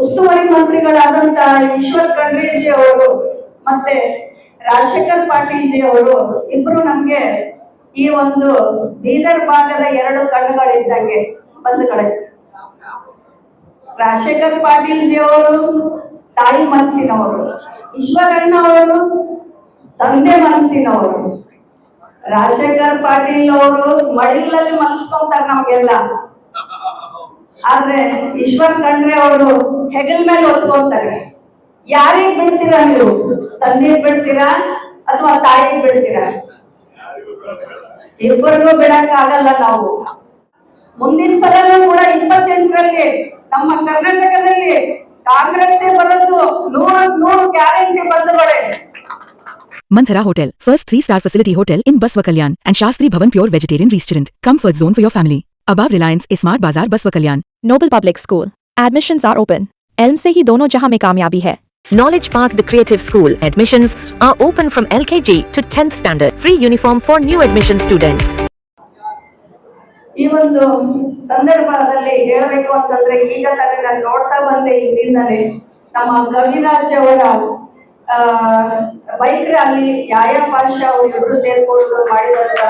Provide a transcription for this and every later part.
ಉಸ್ತುವಾರಿ ಮಂತ್ರಿಗಳಾದಂತ ಈಶ್ವರ್ ಖಂಡ್ರೇಜಿ ಅವರು ಮತ್ತೆ ರಾಜಶೇಖರ್ ಪಾಟೀಲ್ ಜಿ ಅವರು ಇಬ್ರು ನಮ್ಗೆ ಈ ಒಂದು ಬೀದರ್ ಭಾಗದ ಎರಡು ಕಣ್ಣುಗಳಿದ್ದಂಗೆ ಬಂಧುಗಳೇ. ರಾಜಶೇಖರ್ ಪಾಟೀಲ್ ಜಿ ಅವರು ತಾಯಿ ಮನಸ್ಸಿನವರು, ಈಶ್ವರಣ್ಣ ಅವರು ತಂದೆ ಮನಸ್ಸಿನವರು. ರಾಜಶೇಖರ್ ಪಾಟೀಲ್ ಅವರು ಮಡಿಲಲ್ಲಿ ಮನಸ್ಕೊಂತಾರೆ ನಮ್ಗೆಲ್ಲ, ಆದ್ರೆ ಈಶ್ವರ್ ಖಂಡ್ರೆ ಅವರು ಹೆಗಲ್ ಮೇಲೆ ಹೊತ್ಕೊಂತಾರೆ. ಯಾರಿಗ್ ಬಿಡ್ತೀರಾ ನೀವು? ತಂದೆಗೆ ಬಿಡ್ತೀರಾ ಅಥವಾ ತಾಯಿಗೆ ಬಿಡ್ತೀರಾ? ಇಬ್ಬರಿಗೂ ಬಿಡಕ್ ಆಗಲ್ಲ ನಾವು. ಮುಂದಿನ ಸಲನೂ ಕೂಡ 28ರಲ್ಲಿ ನಮ್ಮ ಕರ್ನಾಟಕದಲ್ಲಿ ಕಾಂಗ್ರೆಸ್ ಬರೋದು 100 ಗ್ಯಾರಂಟಿ ಬಂಧುಗಳೇ. Manthara Hotel, first 3-star facility hotel in Baswa Kalyan and Shastri Bhavan Pure Vegetarian Restaurant. Comfort zone for your family. Above Reliance is Smart Bazaar Baswa Kalyan. Noble Public School. Admissions are open. Elm se hi dono jahan mein kamyabi hai. Knowledge Park The Creative School. Admissions are open from LKG to 10th standard. Free uniform for new admission students. ಈ ಒಂದು ಸಂದರ್ಭದಲ್ಲಿ ಹೇಳಬೇಕು ಅಂತಂದ್ರೆ, ಈಗ ತಾನೇ ನಾನು ನೋಡ್ತಾ ಬಂದೆ ಹಿಂದಿಂದಲೇ ನಮ್ಮ ಕವಿರಾಜ್ ಅವರ ಬೈಕ್ ರ್ಯಾಲಿ ಯಾಯಾ ಪಾಷಾ ಅವರು ಇಬ್ರು ಸೇರ್ಕೊಂಡು ಮಾಡಿದಂತ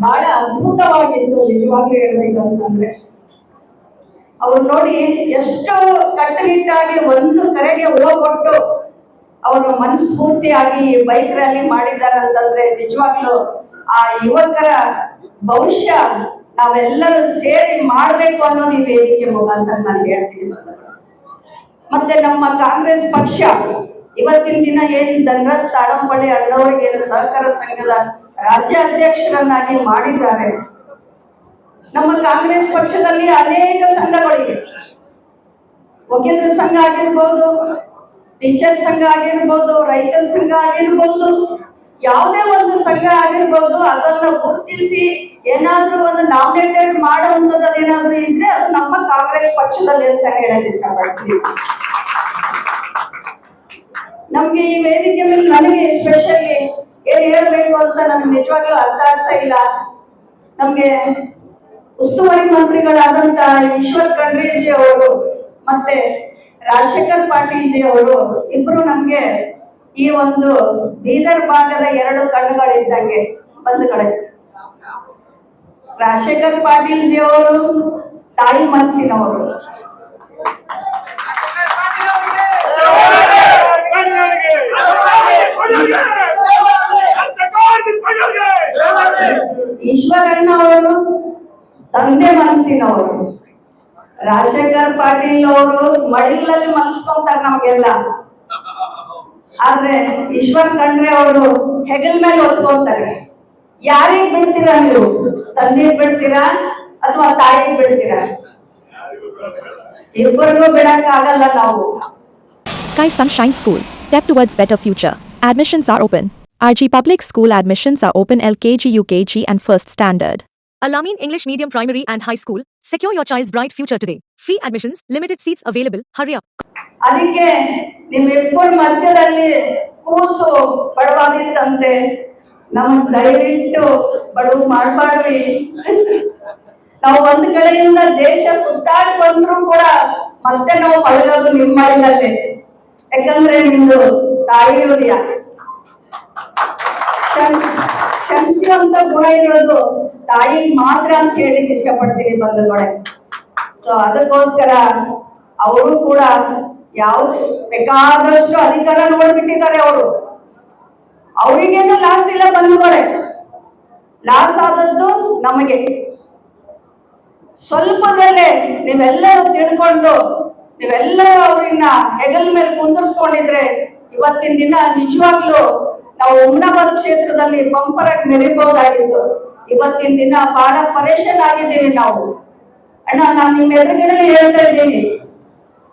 ಬಹಳ ಅದ್ಭುತವಾಗಿತ್ತು. ನಿಜವಾಗ್ಲೂ ಹೇಳ್ಬೇಕಂತಂದ್ರೆ ಅವ್ರು ನೋಡಿ ಎಷ್ಟು ಕಟ್ಟುನಿಟ್ಟಾಗಿ ಒಂದು ಕರೆಗೆ ಹೋಗೊಟ್ಟು ಅವರು ಮನಸ್ಫೂರ್ತಿಯಾಗಿ ಬೈಕ್ ರ್ಯಾಲಿ ಮಾಡಿದ್ದಾರೆ ಅಂತಂದ್ರೆ ನಿಜವಾಗ್ಲೂ ಆ ಯುವಕರ ಭವಿಷ್ಯ ನಾವೆಲ್ಲರೂ ಸೇರಿ ಮಾಡ್ಬೇಕು ಅನ್ನೋ ಈ ವೇದಿಕೆ ಮುಖಾಂತರ ನಾನು ಹೇಳ್ತೀನಿ. ಮತ್ತೆ ನಮ್ಮ ಕಾಂಗ್ರೆಸ್ ಪಕ್ಷ ಇವತ್ತಿನ ದಿನ ಏನ್ ಧನರಾಜ್ ತಾಡಂಪಳ್ಳಿ ಅಣ್ಣವರಿಗೆ ಸಹಕಾರ ಸಂಘದ ರಾಜ್ಯ ಅಧ್ಯಕ್ಷರನ್ನಾಗಿ ಮಾಡಿದ್ದಾರೆ. ನಮ್ಮ ಕಾಂಗ್ರೆಸ್ ಪಕ್ಷದಲ್ಲಿ ಅನೇಕ ಸಂಘಗಳಿವೆ. ವಕೀಲರ ಸಂಘ ಆಗಿರ್ಬೋದು, ಟೀಚರ್ ಸಂಘ ಆಗಿರ್ಬೋದು, ರೈತರ ಸಂಘ ಆಗಿರ್ಬೋದು, ಯಾವುದೇ ಒಂದು ಸಂಘ ಆಗಿರ್ಬೋದು, ಅದನ್ನ ಗುರುತಿಸಿ ಏನಾದ್ರೂ ಒಂದು ನಾಮಿನೇಟೆಡ್ ಮಾಡುವಂಥದ್ದು ಅದೇನಾದ್ರೂ ಇದ್ರೆ ಅದು ನಮ್ಮ ಕಾಂಗ್ರೆಸ್ ಪಕ್ಷದಲ್ಲಿ ಅಂತ ಹೇಳಕ್ ಇಷ್ಟಪಡ್ತೀನಿ. ನಮ್ಗೆ ಈ ವೇದಿಕೆ ಮೇಲೆ ನನಗೆ ಎಸ್ಪೆಷಲಿ ಏನ್ ಹೇಳ್ಬೇಕು ಅಂತ ನನ್ಗೆ ನಿಜವಾಗ್ಲೂ ಅರ್ಥ ಆಗ್ತಾ ಇಲ್ಲ. ನಮ್ಗೆ ಉಸ್ತುವಾರಿ ಮಂತ್ರಿಗಳಾದಂತ ಈಶ್ವರ್ ಖಂಡ್ರೇಜಿ ಅವರು ಮತ್ತೆ ರಾಜಶೇಖರ್ ಪಾಟೀಲ್ ಜಿ ಅವರು ಇಬ್ರು ನಮ್ಗೆ ಈ ಒಂದು ಬೀದರ್ ಭಾಗದ ಎರಡು ಕಣ್ಣುಗಳಿದ್ದಂಗೆ ಬಂಧುಗಳೇ. ರಾಜಶೇಖರ್ ಪಾಟೀಲ್ ಜಿ ಅವರು ತಾಯಿ ಮನಸ್ಸಿನವರು, ಈಶ್ವರಣ್ಣ ಅವರು ತಂದೆ ಮನಸ್ಸಿನವರು. ರಾಜಶೇಖರ್ ಪಾಟೀಲ್ ಅವರು ಮಡಿಲಲ್ಲಿ ಮನಸ್ಕೊಂತಾರೆ ನಮ್ಗೆಲ್ಲ, ಆದ್ರೆ ಈಶ್ವರ್ ಖಂಡ್ರೆ ಅವರು ಹೆಗಲ್ ಮೇಲೆ ಹೊತ್ಕೊಂತಾರೆ. ಯಾರಿಗ್ ಬಿಡ್ತೀರಾ ನೀವು? ತಂದೆಗೆ ಬಿಡ್ತೀರಾ ಅಥವಾ ತಾಯಿಗೆ ಬಿಡ್ತೀರಾ? ಇಬ್ಬರಿಗೂ ಬಿಡಕ್ ಆಗಲ್ಲ ನಾವು. Sky Sunshine School. Step towards better future. Admissions are open. RG Public School admissions are open LKG, UKG and 1st standard. Al-Amin English Medium Primary and High School. Secure your child's bright future today. Free admissions, limited seats available. Hurry up. ಅದಕ್ಕೆ ನಿಮ್ಮಿಬ್ಬರ ಮಧ್ಯದಲ್ಲಿ ಕೂಸು ಬಡವಾದಿತ್ತಂತೆ. ನಮಗ್ ದಯವಿಟ್ಟು ಬಡವು ಮಾಡ್ಬಾರ್ವಿ. ನಾವು ಒಂದ್ ಕಡೆಯಿಂದ ದೇಶ ಸುತ್ತಾಡಿ ಬಂದ್ರು ಕೂಡ ಮತ್ತೆ ನಾವು ಮಳಗೋದು ನಿಮ್ಮ ಮಳೆಯಲ್ಲೇ. ಯಾಕಂದ್ರೆ ನಿಮ್ದು ತಾಯಿ ಹೃದಯ ಕ್ಷಮಿಸುವಂತ ಗುಣ ಇರೋದು ತಾಯಿಗೆ ಮಾತ್ರ ಅಂತ ಹೇಳಿಕ್ ಇಷ್ಟಪಡ್ತೀನಿ ಬಂಧುಗಳೇ. ಸೊ ಅದಕ್ಕೋಸ್ಕರ ಅವರು ಕೂಡ ಯಾವ ಬೇಕಾದಷ್ಟು ಅಧಿಕಾರ ನೋಡ್ಬಿಟ್ಟಿದ್ದಾರೆ. ಅವರು ಅವರಿಗೇನು ಲಾಸ್ ಇಲ್ಲ ಬಂಧುಗಳೇ, ಲಾಸ್ ಆದದ್ದು ನಮಗೆ. ಸ್ವಲ್ಪದಲ್ಲೇ ನೀವೆಲ್ಲರೂ ತಿಳ್ಕೊಂಡು ನೀವೆಲ್ಲರೂ ಅವ್ರನ್ನ ಹೆಗಲ್ ಮೇಲೆ ಕುಂದರ್ಸ್ಕೊಂಡಿದ್ರೆ ಇವತ್ತಿನ ದಿನ ನಿಜವಾಗ್ಲೂ ನಾವು ಹುಮ್ನಾಬಾದ್ ಕ್ಷೇತ್ರದಲ್ಲಿ ಬಂಪರಾಗಿ ಮೆರಿಬಹುದಾಗಿತ್ತು. ಇವತ್ತಿನ ದಿನ ಬಹಳ ಪರೇಶಾನ್ ಆಗಿದ್ದೀವಿ ನಾವು. ಅಣ್ಣ, ನಾನು ನಿಮ್ಮ ಎದುರುಗಡೆ ಹೇಳ್ತಾ ಇದ್ದೀನಿ,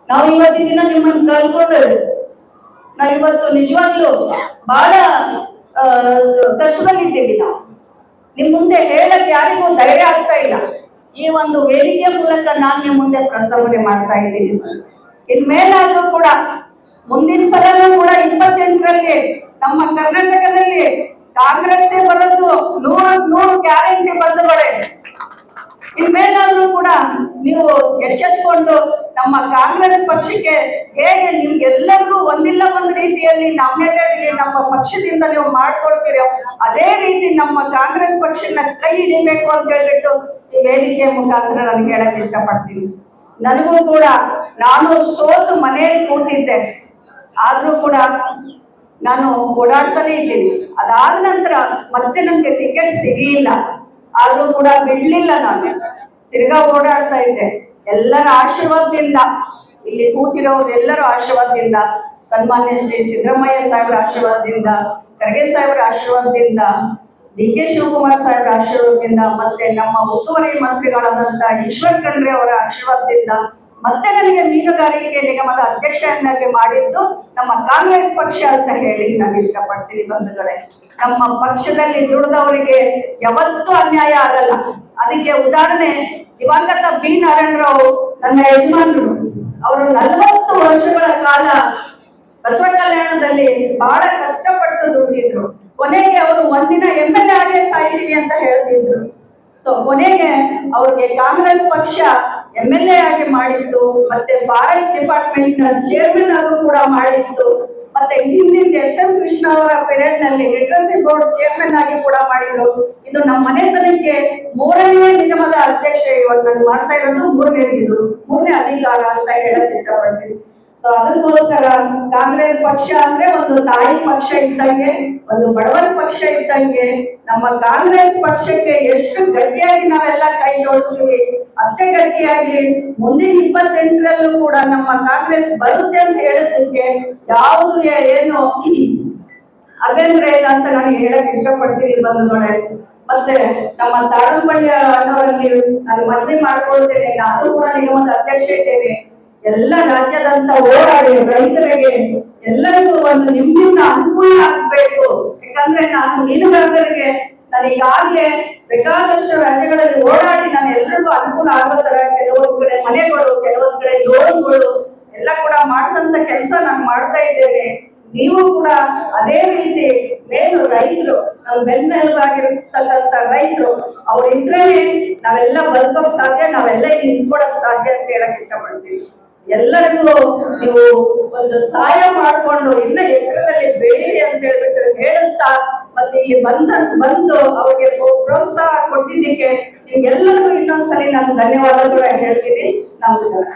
ನಾವು ಇವತ್ತಿನ ದಿನ ನಿಮ್ಮನ್ನು ಕಳ್ಕೊಂಡು ನಾವು ಇವತ್ತು ನಿಜವಾಗ್ಲೂ ಬಹಳ ಕಷ್ಟದಲ್ಲಿದ್ದೀವಿ. ನಾವು ನಿಮ್ ಮುಂದೆ ಹೇಳಕ್ ಯಾರಿಗೂ ಧೈರ್ಯ ಆಗ್ತಾ ಇಲ್ಲ. ಈ ಒಂದು ವೇದಿಕೆ ಮೂಲಕ ನಾನು ನಿಮ್ಮ ಮುಂದೆ ಪ್ರಸ್ತಾವನೆ ಮಾಡ್ತಾ ಇದ್ದೀನಿ. ಇನ್ಮೇಲಾದ್ರೂ ಕೂಡ ಮುಂದಿನ ಸಲನೂ ಕೂಡ 28ರಲ್ಲಿ ನಮ್ಮ ಕರ್ನಾಟಕದಲ್ಲಿ ಕಾಂಗ್ರೆಸ್ ಬರೋದು 100 ಗ್ಯಾರಂಟಿ ಬಂಧುಗಳೇ. ಇನ್ಮೇಲಾದ್ರೂ ಕೂಡ ನೀವು ಎಚ್ಚೆತ್ಕೊಂಡು ನಮ್ಮ ಕಾಂಗ್ರೆಸ್ ಪಕ್ಷಕ್ಕೆ ಹೇಗೆ ನಿಮ್ಗೆಲ್ಲರಿಗೂ ಒಂದಿಲ್ಲ ಒಂದು ರೀತಿಯಲ್ಲಿ ನಾಮಿನೇಟೆಡ್ ನಮ್ಮ ಪಕ್ಷದಿಂದ ನೀವು ಮಾಡ್ಕೊಳ್ತೀರೋ ಅದೇ ರೀತಿ ನಮ್ಮ ಕಾಂಗ್ರೆಸ್ ಪಕ್ಷನ ಕೈ ಹಿಡಿಬೇಕು ಅಂತ ಹೇಳ್ಬಿಟ್ಟು ಈ ವೇದಿಕೆ ಮುಖಾಂತರ ನಾನು ಹೇಳಕ್ ಇಷ್ಟಪಡ್ತೀನಿ. ನನಗೂ ಕೂಡ ನಾನು ಸೋತು ಮನೆಯಲ್ಲಿ ಕೂತಿದ್ದೆ, ಆದ್ರೂ ಕೂಡ ನಾನು ಓಡಾಡ್ತಾನೆ ಇದ್ದೀನಿ. ಅದಾದ ನಂತರ ಮತ್ತೆ ನನಗೆ ಟಿಕೆಟ್ ಸಿಗಲಿಲ್ಲ, ಆದ್ರೂ ಕೂಡ ಬಿಡ್ಲಿಲ್ಲ, ನಾನು ತಿರ್ಗಾ ಓಡಾಡ್ತಾ ಇದ್ದೆ. ಎಲ್ಲರ ಆಶೀರ್ವಾದದಿಂದ, ಇಲ್ಲಿ ಕೂತಿರೋರೆಲ್ಲರ ಆಶೀರ್ವಾದದಿಂದ, ಸನ್ಮಾನ್ಯ ಶ್ರೀ ಸಿದ್ದರಾಮಯ್ಯ ಸಾಹೇಬರ ಆಶೀರ್ವಾದದಿಂದ, ಖರ್ಗೆ ಸಾಹೇಬರ ಆಶೀರ್ವಾದದಿಂದ, ಡಿ.ಕೆ. ಶಿವಕುಮಾರ್ ಸಾಹೇಬರ ಆಶೀರ್ವಾದದಿಂದ, ಮತ್ತೆ ನಮ್ಮ ಉಸ್ತುವಾರಿ ಮಂತ್ರಿಗಳಾದಂತ ಈಶ್ವರ್ ಖಂಡ್ರೆ ಅವರ ಆಶೀರ್ವಾದದಿಂದ, ಮತ್ತೆ ನನಗೆ ಮೀನುಗಾರಿಕೆ ನಿಗಮದ ಅಧ್ಯಕ್ಷರನ್ನಾಗಿ ಮಾಡಿದ್ದು ನಮ್ಮ ಕಾಂಗ್ರೆಸ್ ಪಕ್ಷ ಅಂತ ಹೇಳಿ ನಾನು ಇಷ್ಟಪಡ್ತೀನಿ ಬಂಧುಗಳೇ. ನಮ್ಮ ಪಕ್ಷದಲ್ಲಿ ದುಡಿದವರಿಗೆ ಯಾವತ್ತೂ ಅನ್ಯಾಯ ಆಗಲ್ಲ. ಅದಕ್ಕೆ ಉದಾಹರಣೆ ದಿವಂಗತ ಬಿ ನಾರಾಯಣರಾವ್ ನನ್ನ ಯಜಮಾನರು. ಅವರು 40 ವರ್ಷಗಳ ಕಾಲ ಬಸವ ಕಲ್ಯಾಣದಲ್ಲಿ ಬಹಳ ಕಷ್ಟಪಟ್ಟು ದುಡಿದಿದ್ರು. ಕೊನೆಗೆ ಅವರು ಒಂದಿನ MLA ಆಗೇ ಸಾಯ್ತೀವಿ ಅಂತ ಹೇಳ್ತಿದ್ರು. ಸೊ ಕೊನೆಗೆ ಅವ್ರಿಗೆ ಕಾಂಗ್ರೆಸ್ ಪಕ್ಷ MLA ಆಗಿ ಮಾಡಿತ್ತು, ಮತ್ತೆ ಫಾರೆಸ್ಟ್ ಡಿಪಾರ್ಟ್ಮೆಂಟ್ ನ ಚೇರ್ಮನ್ ಆಗೂ ಕೂಡ ಮಾಡಿತ್ತು, ಮತ್ತೆ ಹಿಂದಿನ SM ಕೃಷ್ಣ ಅವರ ಪೀರಿಯಡ್ ನಲ್ಲಿ ಲಿಟ್ರಸಿ ಬೋರ್ಡ್ ಚೇರ್ಮನ್ ಆಗಿ ಕೂಡ ಮಾಡಿದ್ರು. ಇದು ನಮ್ಮ ಮನೆತನಕ್ಕೆ 3ನೇ ನಿಗಮದ ಅಧ್ಯಕ್ಷ ಇವತ್ತು ನಾನು ಮಾಡ್ತಾ ಇರೋದು 3ನೇ ಅಧಿಕಾರ ಅಂತ ಹೇಳಕ್ ಇಷ್ಟಪಡ್ತೀನಿ. ಸೊ ಅದಕ್ಕೋಸ್ಕರ ಕಾಂಗ್ರೆಸ್ ಪಕ್ಷ ಅಂದ್ರೆ ಒಂದು ತಾಯಿ ಪಕ್ಷ ಇದ್ದಂಗೆ, ಒಂದು ಬಡವರ ಪಕ್ಷ ಇದ್ದಂಗೆ. ನಮ್ಮ ಕಾಂಗ್ರೆಸ್ ಪಕ್ಷಕ್ಕೆ ಎಷ್ಟು ಗಟ್ಟಿಯಾಗಿ ನಾವೆಲ್ಲ ಕೈ ಜೋಡಿಸ್ತೀವಿ ಅಷ್ಟೇ ಗಟ್ಟಿಯಾಗಿ ಮುಂದಿನ 28ರಲ್ಲೂ ಕೂಡ ನಮ್ಮ ಕಾಂಗ್ರೆಸ್ ಬರುತ್ತೆ ಅಂತ ಹೇಳೋದಕ್ಕೆ ಯಾವುದು ಏನು ಅಭ್ಯಂತರ ಇಲ್ಲ ಅಂತ ನಾನು ಹೇಳಕ್ ಇಷ್ಟಪಡ್ತೀನಿ ಬಂಧುಗಳೇ. ಮತ್ತೆ ನಮ್ಮ ತಾಳಂಬಳ್ಳಿ ಅಣ್ಣವರಲ್ಲಿ ನಾನು ಮನವಿ ಮಾಡ್ಕೊಳ್ತೇನೆ, ನಾನು ಕೂಡ ನಿಗಮದ ಅಧ್ಯಕ್ಷ ಇದ್ದೇನೆ. ಎಲ್ಲ ರಾಜ್ಯದಂತ ಓಡಾಡಿ ರೈತರಿಗೆ ಎಲ್ಲರಿಗೂ ಒಂದು ನಿಮ್ಮಿಂದ ಅನುಕೂಲ ಆಗ್ಬೇಕು. ಯಾಕಂದ್ರೆ ನಾನು ಮೀನುಗಾರರಿಗೆ ನಾನು ಈಗಾಗಲೇ ಬೇಕಾದಷ್ಟು ರಾಜ್ಯಗಳಲ್ಲಿ ಓಡಾಡಿ ನಾನು ಎಲ್ರಿಗೂ ಅನುಕೂಲ ಆಗೋ ತರ ಕೆಲವೊಂದ್ ಕಡೆ ಮನೆಗಳು, ಕೆಲವೊಂದ್ ಕಡೆ ಲೋನ್ಗಳು ಎಲ್ಲ ಕೂಡ ಮಾಡ್ಸಂತ ಕೆಲಸ ನಾನು ಮಾಡ್ತಾ ಇದ್ದೇನೆ. ನೀವು ಕೂಡ ಅದೇ ರೀತಿ ಮೇಲು ರೈತರು, ನಾವು ಬೆನ್ನೆಲುಬಾಗಿರ್ತಕ್ಕಂಥ ರೈತರು ಅವ್ರಿದ್ರೆ ನಾವೆಲ್ಲ ಬದುಕೋಕ್ ಸಾಧ್ಯ, ನಾವೆಲ್ಲ ಇಲ್ಲಿ ನಿಂತ್ಕೊಳಕ್ ಸಾಧ್ಯ ಅಂತ ಹೇಳಕ್ ಇಷ್ಟಪಡ್ತೀವಿ. ಎಲ್ಲರಿಗೂ ನೀವು ಒಂದು ಸಹಾಯ ಮಾಡಿಕೊಂಡು ಇನ್ನ ಎತ್ತರದಲ್ಲಿ ಬೆಳೀರಿ ಅಂತ ಹೇಳ್ಬಿಟ್ಟು ಹೇಳುತ್ತಾ, ಮತ್ತೆ ಇಲ್ಲಿ ಬಂದು ಅವ್ರಿಗೆ ಪ್ರೋತ್ಸಾಹ ಕೊಟ್ಟಿದ್ದಕ್ಕೆ ನಿಮ್ಗೆಲ್ಲರಿಗೂ ಇನ್ನೊಂದ್ಸಲಿ ನಾನು ಧನ್ಯವಾದಗಳು ಹೇಳ್ತೀನಿ. ನಮಸ್ಕಾರ.